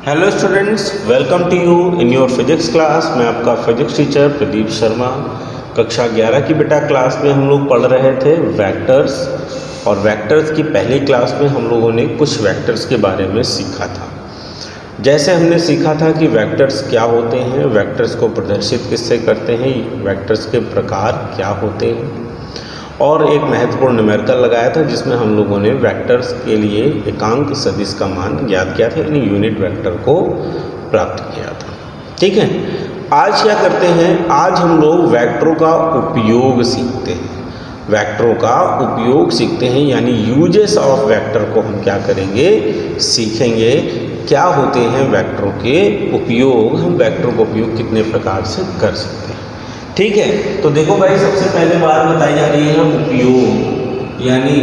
Hello students, welcome to you in your physics class. मैं आपका physics teacher Pradeep Sharma. कक्षा 11 की बेटा क्लास में हम लोग पढ़ रहे थे वेक्टर्स, और वेक्टर्स की पहली क्लास में हम लोगों ने कुछ वेक्टर्स के बारे में सीखा था। जैसे हमने सीखा था कि वेक्टर्स क्या होते हैं, वेक्टर्स को प्रदर्शित किससे करते हैं, वेक्टर्स के प्रकार क्या होते हैं, और एक महत्वपूर्ण न्यूमेरिकल लगाया था जिसमें हम लोगों ने वेक्टर्स के लिए एकांक सदिश का मान ज्ञात किया था, यानी यूनिट वेक्टर को प्राप्त किया था। ठीक है, आज क्या करते हैं, आज हम लोग वेक्टरों का उपयोग सीखते हैं। वेक्टरों का उपयोग सीखते हैं, यानी यूजेस ऑफ वेक्टर को हम क्या करेंगे, सीखेंगे। क्या होते हैं वेक्टरों के उपयोग, हम वेक्टरों का उपयोग कितने प्रकार से कर सकते हैं। ठीक है, तो देखो भाई, सबसे पहले बात बताई जा रही है उपयोग, यानी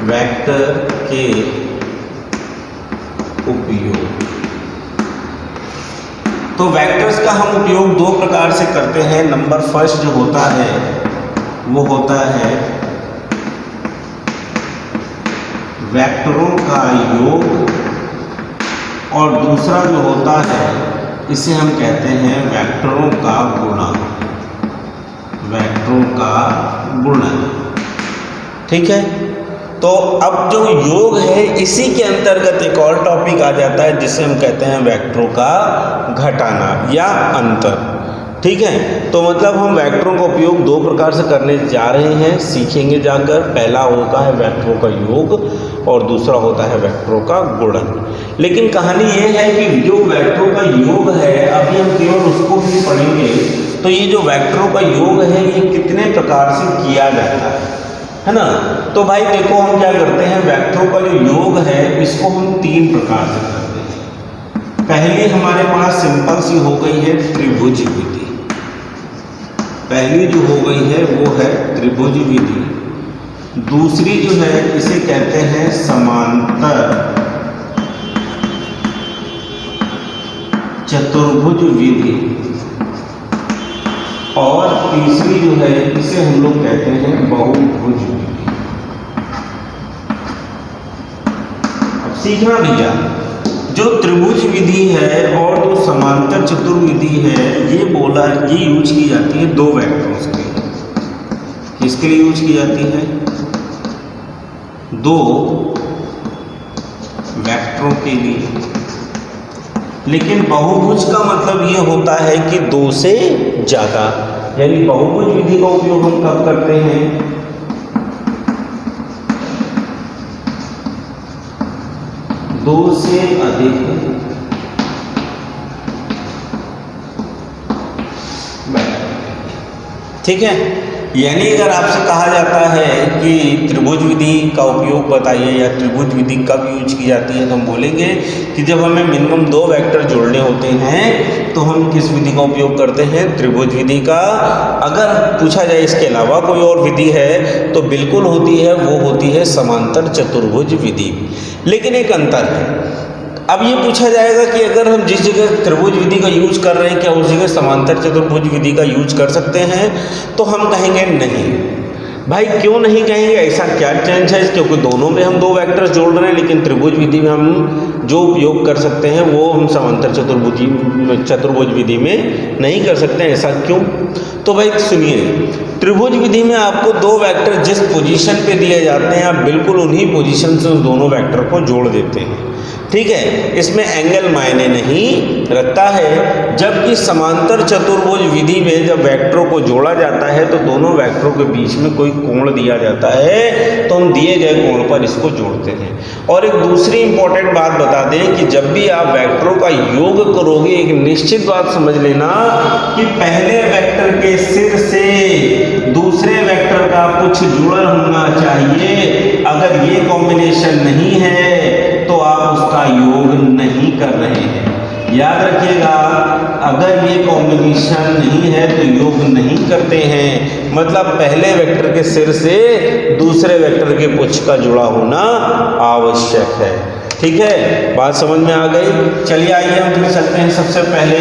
वेक्टर के उपयोग। तो वेक्टर्स का हम उपयोग दो प्रकार से करते हैं। नंबर फर्स्ट जो होता है वो होता है वेक्टरों का योग, और दूसरा जो होता है इसे हम कहते हैं वेक्टरों का गुणा, वेक्टरों का गुणन। ठीक है, तो अब जो योग है इसी के अंतर्गत एक और टॉपिक आ जाता है जिसे हम कहते हैं वेक्टरों का घटाना या अंतर। ठीक है, तो मतलब हम वेक्टरों का उपयोग दो प्रकार से करने जा रहे हैं, सीखेंगे जाकर। पहला होता है वेक्टरों का योग और दूसरा होता है वेक्टरों का गुणन। लेकिन कहानी ये है कि जो वेक्टरों का योग है, अभी हम केवल उसको भी पढ़ेंगे। तो ये जो वेक्टरों का योग है ये कितने प्रकार से किया जाता है ना। तो भाई देखो, हम क्या करते हैं, वेक्टरों का जो योग है इसको हम तीन प्रकार से करते हैं। पहली हमारे पास सिंपल सी हो गई है त्रिभुज विधि। पहली जो हो गई है वो है त्रिभुज विधि। दूसरी जो है इसे कहते हैं समांतर चतुर्भुज विधि, और तीसरी जो है इसे हम लोग कहते हैं बहुभुज विधि। अब सीखना भैया, जो त्रिभुज विधि है और जो समांतर चतुर्विधि है, ये यूज की जाती है दो वेक्टरों के लिए। किसके लिए यूज की जाती है? दो वेक्टरों के लिए। लेकिन बहुभुज का मतलब ये होता है कि दो से ज़्यादा, यानी बहुभुज विधि का उपयोग हम कब करते हैं? दो से अधिक ठीक है, यानी अगर आपसे कहा जाता है कि त्रिभुज विधि का उपयोग बताइए या त्रिभुज विधि कब यूज की जाती है, तो हम बोलेंगे कि जब हमें मिनिमम दो वेक्टर जोड़ने होते हैं तो हम किस विधि का उपयोग करते हैं? त्रिभुज विधि का। अगर पूछा जाए इसके अलावा कोई और विधि है तो बिल्कुल होती है, वो होती है समांतर चतुर्भुज विधि। लेकिन एक अंतर है। अब ये पूछा जाएगा कि अगर हम जिस जगह त्रिभुज विधि का यूज कर रहे हैं क्या उस जगह समांतर चतुर्भुज विधि का यूज कर सकते हैं? तो हम कहेंगे नहीं। भाई क्यों नहीं कहेंगे, ऐसा क्या चेंज है? क्योंकि दोनों में हम दो वेक्टर्स जोड़ रहे हैं, लेकिन त्रिभुज विधि में हम जो उपयोग कर सकते हैं वो हम समांतर चतुर्भुज विधि में नहीं कर सकते। ऐसा क्यों? तो भाई सुनिए, त्रिभुज विधि में आपको दो वेक्टर जिस पोजीशन पे दिए जाते हैं, आप बिल्कुल उन्हीं पोजीशन से उस दोनों वेक्टर को जोड़ देते हैं। ठीक है, इसमें एंगल मायने नहीं रखता है। जबकि समांतर चतुर्भुज विधि में जब वेक्टरों को जोड़ा जाता है तो दोनों वेक्टरों के बीच में कोई कोण दिया जाता है, तो हम दिए गए कोण पर इसको जोड़ते हैं। और एक दूसरी इंपॉर्टेंट बात बता दें कि जब भी आप वेक्टरों का योग करोगे, एक निश्चित बात समझ लेना कि पहले वेक्टर के सिर से दूसरे वेक्टर का कुछ जुड़न होना चाहिए। अगर ये कॉम्बिनेशन नहीं है तो आप उसका योग नहीं कर रहे हैं। याद रखिएगा, अगर ये कॉम्बिनेशन नहीं है तो योग नहीं करते हैं। मतलब पहले वेक्टर के सिर से दूसरे वेक्टर के पुच्छ का जुड़ा होना आवश्यक है। ठीक है, बात समझ में आ गई? चलिए आइए हम फिर चलते हैं सबसे पहले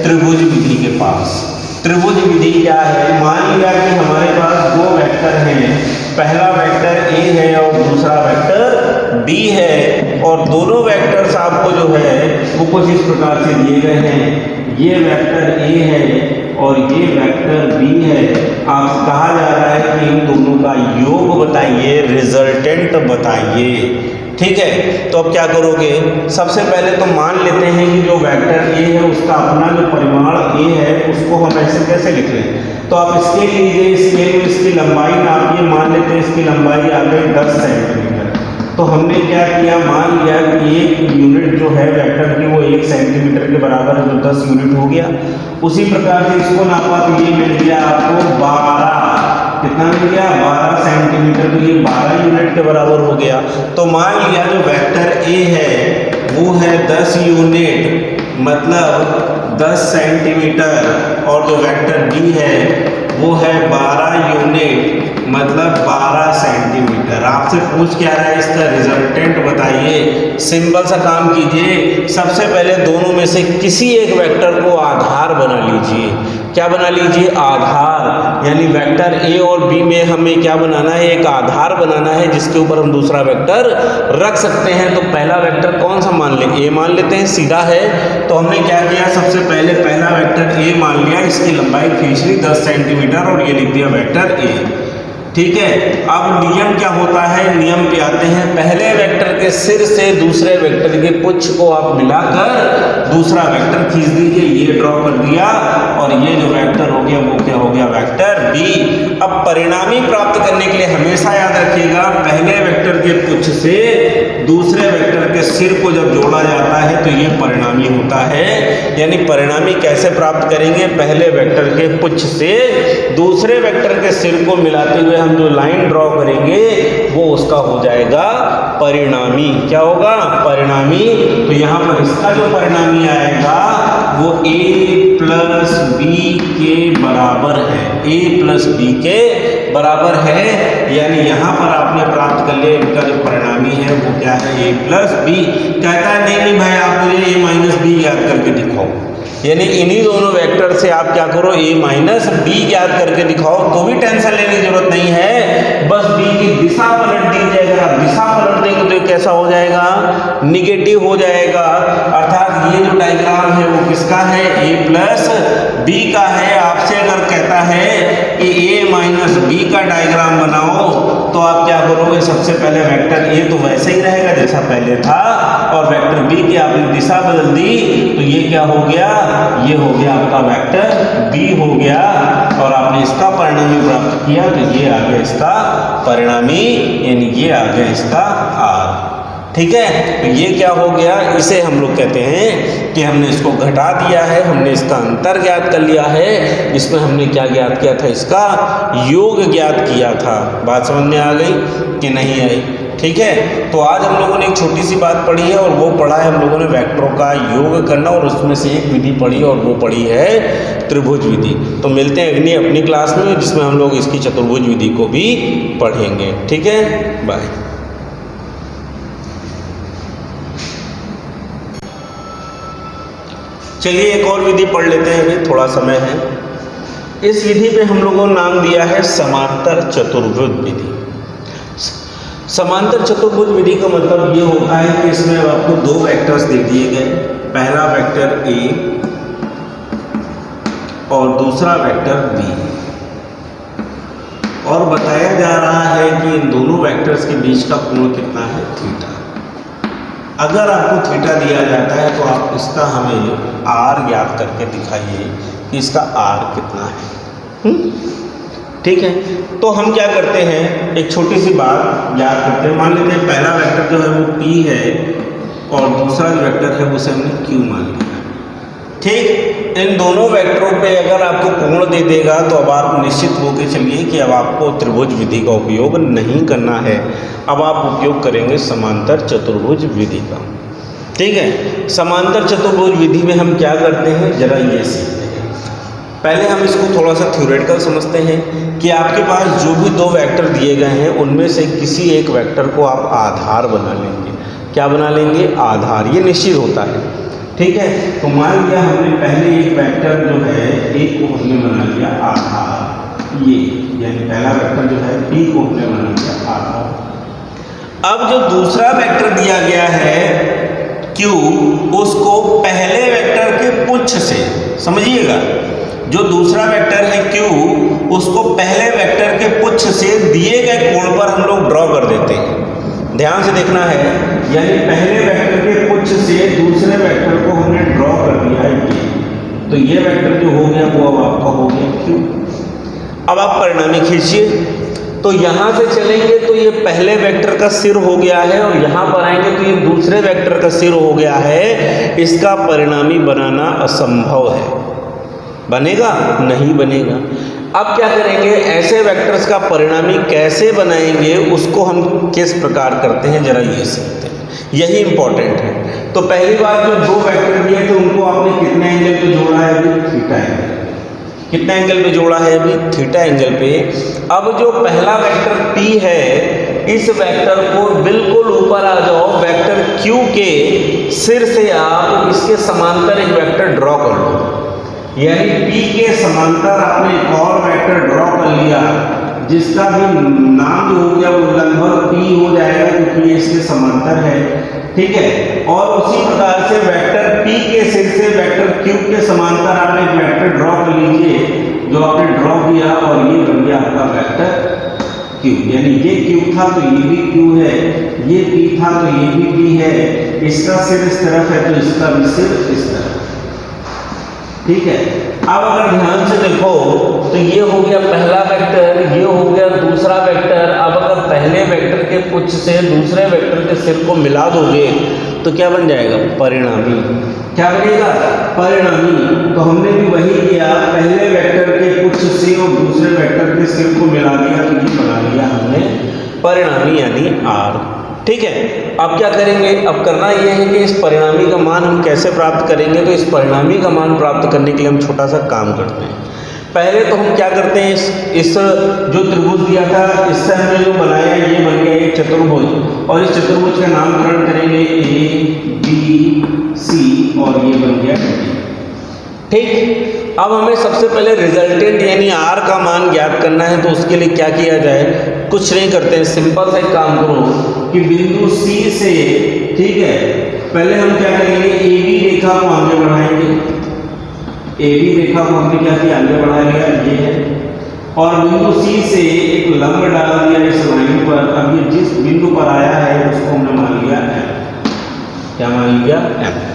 त्रिभुज विधि के पास। त्रिभुज विधि क्या है? मान लिया कि हमारे पास दो वेक्टर हैं, पहला वेक्टर ए है और दूसरा वेक्टर बी है, और दोनों वेक्टर्स आपको जो है वो कुछ इस प्रकार से दिए गए हैं। ये वेक्टर ए है और ये वेक्टर बी है। आपसे कहा जा रहा है कि इन दोनों का योग बताइए, रिजल्टेंट बताइए। ठीक है, तो अब क्या करोगे? सबसे पहले तो मान लेते हैं कि जो वेक्टर ए है उसका अपना जो परिमाण ए है उसको हम ऐसे कैसे लिख लें? तो आप स्केल लीजिए, स्केल में इसकी लंबाई नापिए, मान लेते हैं इसकी लंबाई आ गई 10 सेंटीमीटर। तो हमने क्या किया, मान लिया कि एक यूनिट जो है वेक्टर की वो 1 सेंटीमीटर के बराबर है, जो 10 यूनिट हो गया। उसी प्रकार से इसको नापा तो ये मिल गया आपको 12, कितना मिल गया? 12 सेंटीमीटर, तो ये 12 यूनिट के बराबर हो गया। तो मान लिया जो वेक्टर ए है वो है 10 यूनिट, मतलब 10 सेंटीमीटर, और जो वेक्टर बी है वो है 12 यूनिट, मतलब 12 सेंटीमीटर। आपसे पूछ क्या रहा है? इसका रिजल्टेंट बताइए। सिंपल सा काम कीजिए, सबसे पहले दोनों में से किसी एक वेक्टर को आधार बना लीजिए। क्या बना लीजिए? आधार। यानी वेक्टर ए और बी में हमें क्या बनाना है? एक आधार बनाना है जिसके ऊपर हम दूसरा वेक्टर रख सकते हैं। तो पहला वेक्टर कौन सा मान लें? ए मान लेते हैं, सीधा है। तो हमने क्या किया, सबसे पहले पहला वेक्टर ए मान लिया, इसकी लंबाई खींच ली 10 सेंटीमीटर और ये लिख दिया वेक्टर ए। ठीक है, अब नियम क्या होता है? नियम पे आते हैं। पहले वेक्टर के सिर से दूसरे वेक्टर के पुच्छ को आप मिलाकर दूसरा वेक्टर खींच दीजिए, ये ड्रॉ कर दिया, और ये जो वेक्टर हो गया वो क्या हो गया? Vector B. अब परिणामी प्राप्त करने के लिए हमेशा याद रखिएगा, पहले वेक्टर के पुच्छ से दूसरे वेक्टर के सिर को जब जोड़ा जाता है तो ये परिणामी होता है। यानी परिणामी कैसे प्राप्त करेंगे? पहले वेक्टर के पुच्छ से दूसरे वेक्टर के सिर को मिलाते हुए हम जो लाइन ड्रॉ करेंगे वो उसका हो जाएगा परिणामी। क्या होगा? परिणामी। तो यहाँ पर इसका जो परिणामी आएगा वो a प्लस बी के बराबर है, a प्लस बी के बराबर है। यानी यहाँ पर आपने प्राप्त कर लिया इनका जो परिणामी है वो क्या है? a plus B. कहता है नहीं भाई आप मुझे a माइनस बी याद करके दिखाओ, यानी इन्हीं दोनों वेक्टर से आप क्या करो? a माइनस बी याद करके दिखाओ, तो भी टेंशन लेने की जरूरत नहीं है। बस b की दिशा पलट दीजिए। अगर आप दिशा पलट देंगे तो कैसा हो जाएगा? निगेटिव हो जाएगा। अर्थात ये जो डायग्राम है वो किसका है? a प्लस बी का है। आपसे अगर कहता है कि a माइनस बी का डायग्राम बनाओ तो आप क्या करोगे? सबसे पहले वेक्टर a तो वैसे ही रहेगा जैसा पहले था, और वेक्टर बी की आपने दिशा बदल दी तो ये क्या हो गया? ये हो गया आपका वेक्टर बी हो गया, और आपने इसका परिणामी प्राप्त किया तो ये आ गया इसका परिणामी, यानी ये आ गया इसका आर। ठीक है, तो ये क्या हो गया? इसे हम लोग कहते हैं कि हमने इसको घटा दिया है, हमने इसका अंतर ज्ञात कर लिया है। इसमें हमने क्या ज्ञात किया था? इसका योग ज्ञात किया था। बात समझ में आ गई कि नहीं आई? ठीक है, तो आज हम लोगों ने एक छोटी सी बात पढ़ी है, और वो पढ़ा है हम लोगों ने वेक्टरों का योग करना, और उसमें से एक विधि पढ़ी और वो पढ़ी है त्रिभुज विधि। तो मिलते हैं अगली अपनी क्लास में जिसमें हम लोग इसकी चतुर्भुज विधि को भी पढ़ेंगे। ठीक है, बाय। चलिए एक और विधि पढ़ लेते हैं, अभी थोड़ा समय है। इस विधि पे हम लोगों ने नाम दिया है समांतर चतुर्भुज विधि। समांतर चतुर्भुज विधि का मतलब ये होता है कि इसमें आपको दो वेक्टर्स दे दिए गए, पहला वेक्टर ए और दूसरा वेक्टर बी, और बताया जा रहा है कि इन दोनों वेक्टर्स के बीच का कोण कितना है? थीटा। अगर आपको थीटा दिया जाता है तो आप इसका हमें आर याद करके दिखाइए कि इसका आर कितना है। ठीक है, तो हम क्या करते हैं, एक छोटी सी बात याद करते हैं। मान लेते हैं पहला वेक्टर जो है वो P है और दूसरा जो वेक्टर है उसे हमने Q मान लिया। ठीक, इन दोनों वेक्टरों पे अगर आपको कोण दे देगा तो अब आप निश्चित होकर चलिए कि अब आपको त्रिभुज विधि का उपयोग नहीं करना है, अब आप उपयोग करेंगे समांतर चतुर्भुज विधि का। ठीक है, समांतर चतुर्भुज विधि में हम क्या करते हैं जरा ये सीखते हैं। पहले हम इसको थोड़ा सा थ्योरेटिकल समझते हैं कि आपके पास जो भी दो वेक्टर दिए गए हैं उनमें से किसी एक वेक्टर को आप आधार बना लेंगे। क्या बना लेंगे? आधार। ये निश्चित होता है। ठीक है। तो मान लिया हमने पहले एक वेक्टर जो है एक को हमने बना लिया आधार, ये यानी पहला वेक्टर जो है p को हमने बना लिया आधार। अब जो दूसरा वेक्टर दिया गया है q, उसको पहले वेक्टर के पुच्छ से, समझिएगा, जो दूसरा वेक्टर है q, उसको पहले वेक्टर के पुच्छ से दिए गए कोण पर हम लोग ड्रॉ कर देते हैं। ध्यान से देखना है, यानी पहले वेक्टर के पुच्छ से दूसरे वेक्टर को हमने ड्रॉ कर दिया है ये, तो ये वेक्टर जो हो गया वो अब आपका हो गया q। अब आप परिणामी खींचिए, तो यहाँ से चलेंगे तो ये पहले वेक्टर का सिर हो गया है और यहाँ पर आएंगे तो ये दूसरे वेक्टर का सिर हो गया है। इसका परिणामी बनाना असंभव है। बनेगा? नहीं बनेगा। अब क्या करेंगे, ऐसे वेक्टर्स का परिणामी कैसे बनाएंगे उसको हम किस प्रकार करते हैं जरा ये सीखते हैं, यही इंपॉर्टेंट है। तो पहली बार जो दो वेक्टर दिए थे उनको आपने कितने एंगल पे जोड़ा है अभी? Theta angle. कितना एंगल पे जोड़ा है अभी? थीटा एंगल पे। अब जो पहला वेक्टर p है, इस वेक्टर को बिल्कुल ऊपर आ जाओ, वेक्टर q के सिर से आप इसके समांतर एक वेक्टर ड्रॉ कर लो, यानी p के समांतर आपने एक और वेक्टर ड्रॉ कर लिया, जिसका भी नाम जो हो गया वो लगभग p हो जाएगा क्योंकि ये इसके समांतर है, ठीक है। और उसी प्रकार से वेक्टर p के सिर से वेक्टर q के समांतर आपने एक वेक्टर ड्रॉ कर लीजिए, जो आपने ड्रॉ किया और ये बन गया आपका वेक्टर q, यानी ये q था तो ये भी q है, ये p था तो ये भी p है, इसका सिर इस तरफ है तो इसका भी सिर इस तरफ, ठीक है। अब अगर ध्यान से देखो तो ये हो गया पहला वेक्टर, ये हो गया दूसरा वेक्टर। अब अगर पहले वेक्टर के पुच्छ से दूसरे वेक्टर के सिर को मिला दोगे तो क्या बन जाएगा? परिणामी। क्या बनेगा? परिणामी। तो हमने भी वही किया, पहले वेक्टर के पुच्छ से और दूसरे वेक्टर के सिर को मिला दिया तो ये बना लिया हमने परिणामी यानी r, ठीक है। अब क्या करेंगे, अब करना यह है कि इस परिणामी का मान हम कैसे प्राप्त करेंगे। तो इस परिणामी का मान प्राप्त करने के लिए हम छोटा सा काम करते हैं। पहले तो हम क्या करते हैं, इस जो त्रिभुज दिया था इससे हमने जो बनाया ये बन गया एक चतुर्भुज, और इस चतुर्भुज का नामकरण करेंगे a b c और ये बन गया d, ठीक। अब हमें सबसे पहले रिजल्टेंट यानी r का मान ज्ञात करना है, तो उसके लिए क्या किया जाए, कुछ नहीं करते हैं, सिंपल सा एक काम करो कि बिंदु C से, ठीक है, पहले हम क्या करेंगे, AB रेखा को आगे बढ़ाएंगे, AB रेखा को हमने क्या किया, आगे बढ़ा लिया, ये है, और बिंदु C से एक लंब डाल दिया इस लाइन पर। अब ये जिस बिंदु पर आया है उसको हमने मान लिया M, क्या मान लिया M,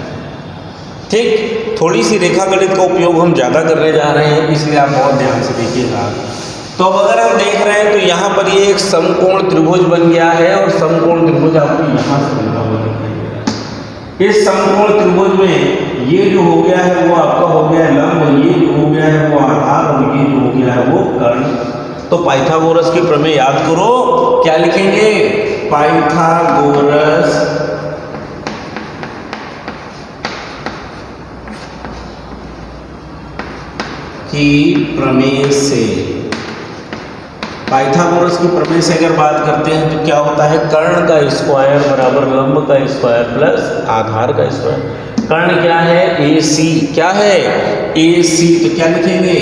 ठीक। थोड़ी सी रेखा गणित का उपयोग हम ज़्यादा करने जा रहे हैं, इसलिए आप बहुत ध्यान से देखिएगा। तो अब अगर हम देख रहे हैं तो यहाँ पर ये एक समकोण त्रिभुज बन गया है, और समकोण त्रिभुज आपको यहाँ से बनता हुआ दिखाई दे रहा है। इस समकोण त्रिभुज में ये जो हो गया है वो आपका हो गया है लंब, और ये जो हो गया है वो आधार, और ये जो हो गया है वो कर्ण। तो पाइथागोरस की प्रमेय याद करो, क्या लिखेंगे, पाइथागोरस की प्रमेय से, पाइथागोरस की प्रमेय से अगर बात करते हैं तो क्या होता है, कर्ण का स्क्वायर बराबर लंब का स्क्वायर प्लस आधार का स्क्वायर। कर्ण क्या है, AC, क्या है AC, तो क्या लिखेंगे,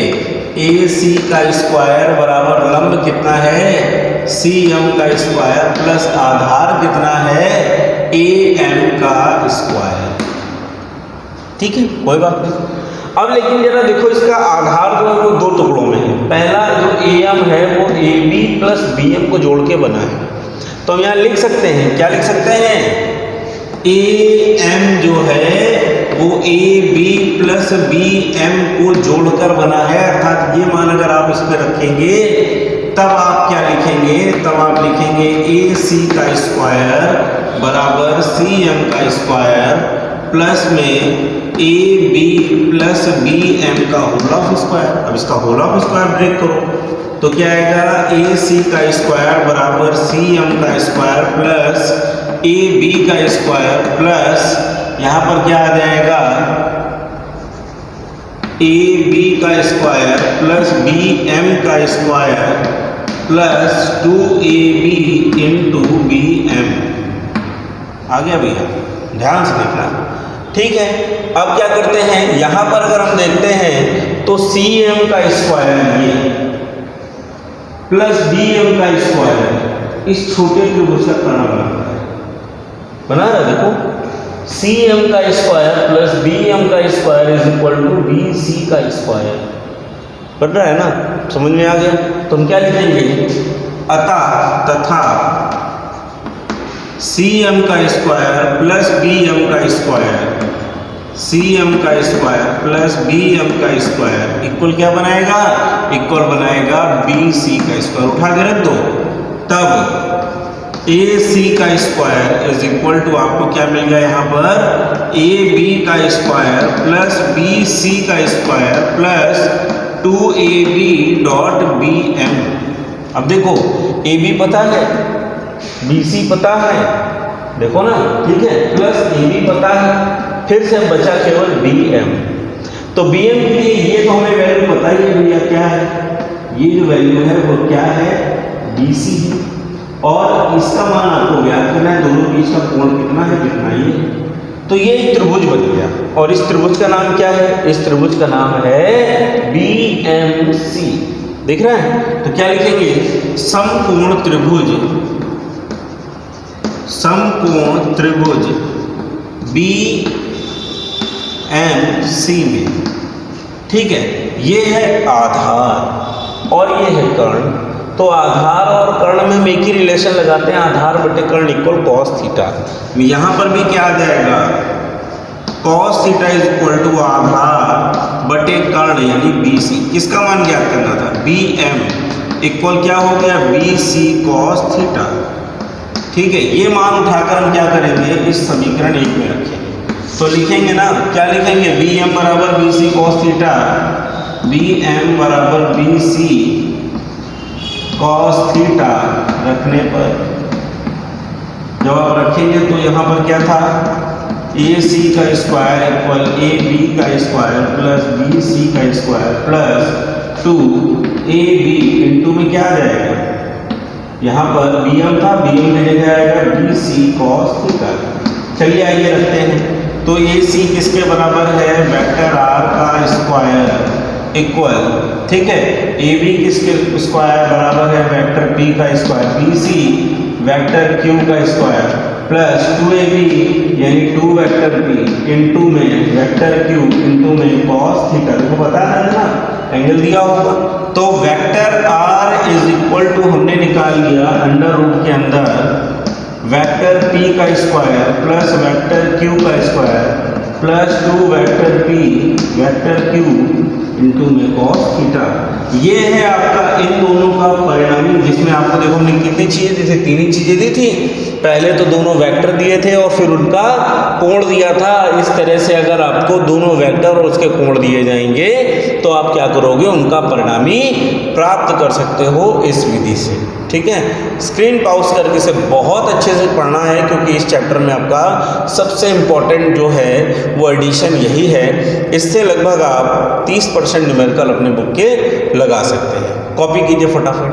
AC का स्क्वायर बराबर लंब कितना है, CM का स्क्वायर प्लस आधार कितना है, AM का स्क्वायर, ठीक है, कोई बात नहीं। अब लेकिन जरा देखो, इसका आधार जो है वो दो टुकड़ों में है। पहला जो AM है वो AB प्लस BM को जोड़ के बना है, तो हम यहाँ लिख सकते हैं, क्या लिख सकते हैं, AM जो है वो AB प्लस BM को जोड़कर बना है, अर्थात ये मान अगर आप इस पर रखेंगे तब आप क्या लिखेंगे, तब आप लिखेंगे AC का स्क्वायर बराबर CM का स्क्वायर प्लस में AB प्लस BM का होल ऑफ स्क्वायर। अब इसका होल ऑफ स्क्वायर ब्रेक करो तो क्या आएगा, AC का स्क्वायर बराबर CM का स्क्वायर प्लस AB का स्क्वायर प्लस यहाँ पर क्या आ जाएगा, AB का स्क्वायर प्लस BM का square plus 2AB into BM। आ गया भैया, ध्यान से देखना। ठीक है, अब क्या करते हैं, यहाँ पर अगर हम देखते हैं तो CM का स्क्वायर ये प्लस BM का स्क्वायर इस छोटे त्रिभुज का कर्ण बना रहा है। देखो CM का स्क्वायर प्लस BM का square is equal to BC का स्क्वायर बन रहा है ना, समझ में आ गया। तो हम क्या लिखेंगे, अतः तथा CM का स्क्वायर प्लस BM का स्क्वायर, CM का स्क्वायर प्लस BM का स्क्वायर इक्वल क्या बनाएगा, इक्वल बनाएगा BC का स्क्वायर। उठा के रख दो, तब AC का स्क्वायर इज इक्वल टू आपको क्या मिल गया यहाँ पर, AB का स्क्वायर प्लस BC का square plus 2AB dot BM। अब देखो AB पता है, BC पता है, देखो ना, ठीक है, प्लस AB पता है, फिर से बचा केवल BM। तो BM के लिए ये तो हमें वैल्यू पता ही है भैया क्या है, ये जो वैल्यू है वो क्या है, BC है, और इसका मान आपको ज्ञात करना है, दोनों बीच का कोण कितना है, कितना ये। तो ये एक त्रिभुज बन गया, और इस त्रिभुज का नाम क्या है, इस त्रिभुज का नाम है BMC। दिख रहा है, तो क्या लिखेंगे, समकोण त्रिभुज, समकोण त्रिभुज BMC में, ठीक है। ये है आधार और ये है कर्ण। तो आधार और कर्ण में हम एक ही रिलेशन लगाते हैं, आधार बटे कर्ण इक्वल कॉस थीटा। यहाँ पर भी क्या आ जाएगा, cos theta is equal to आधार बटे कर्ण यानी BC। किसका मान ज्ञात करना था, BM इक्वल क्या हो गया, BC कॉस थीटा। ठीक है, ये मान उठाकर हम क्या करेंगे, इस समीकरण 1 में रखेंगे। तो लिखेंगे ना, क्या लिखेंगे, BM बराबर BC कॉस थीटा, BM बराबर BC कॉस थीटा रखने पर जब आप रखेंगे तो यहाँ पर क्या था, AC का स्क्वायर इक्वल AB का स्क्वायर प्लस BC का स्क्वायर प्लस 2AB इंटू में क्या आ जाएगा, यहाँ पर BM था, BM की जगह आएगा BC कॉस थीटा। चलिए आइए रखते हैं, तो AC किसके बराबर है, वेक्टर R का स्क्वायर इक्वल, ठीक है, AB किसके स्क्वायर बराबर है, वेक्टर P का स्क्वायर, BC वेक्टर Q का स्क्वायर प्लस 2AB यानी 2 वेक्टर P इंटू में वेक्टर Q इंटू में कॉस थीटा। देखो बता रहा है ना, एंगल दिया होगा। तो vector R is equal to हमने निकाल लिया अंडर रूट के अंदर वेक्टर P का स्क्वायर प्लस वेक्टर Q का square plus 2 vector P vector Q into में कॉस थीटा। ये है आपका इन दोनों का परिणामी, जिसमें आपको देखो हमने कितनी चीजें दी थी, 3 ही चीजें दी थी। पहले तो दोनों वेक्टर दिए थे और फिर उनका कोण दिया था। इस तरह से अगर आपको दोनों वेक्टर और उसके कोण दिए जाएंगे तो आप क्या करोगे, उनका परिणामी प्राप्त कर सकते हो इस विधि से। ठीक है, स्क्रीन पॉज करके इसे बहुत अच्छे से पढ़ना है, क्योंकि इस चैप्टर में आपका सबसे इम्पोर्टेंट जो है वो एडिशन यही है। इससे लगभग आप 30% न्यूमेरिकल अपने बुक के लगा सकते हैं। कॉपी कीजिए फटाफट।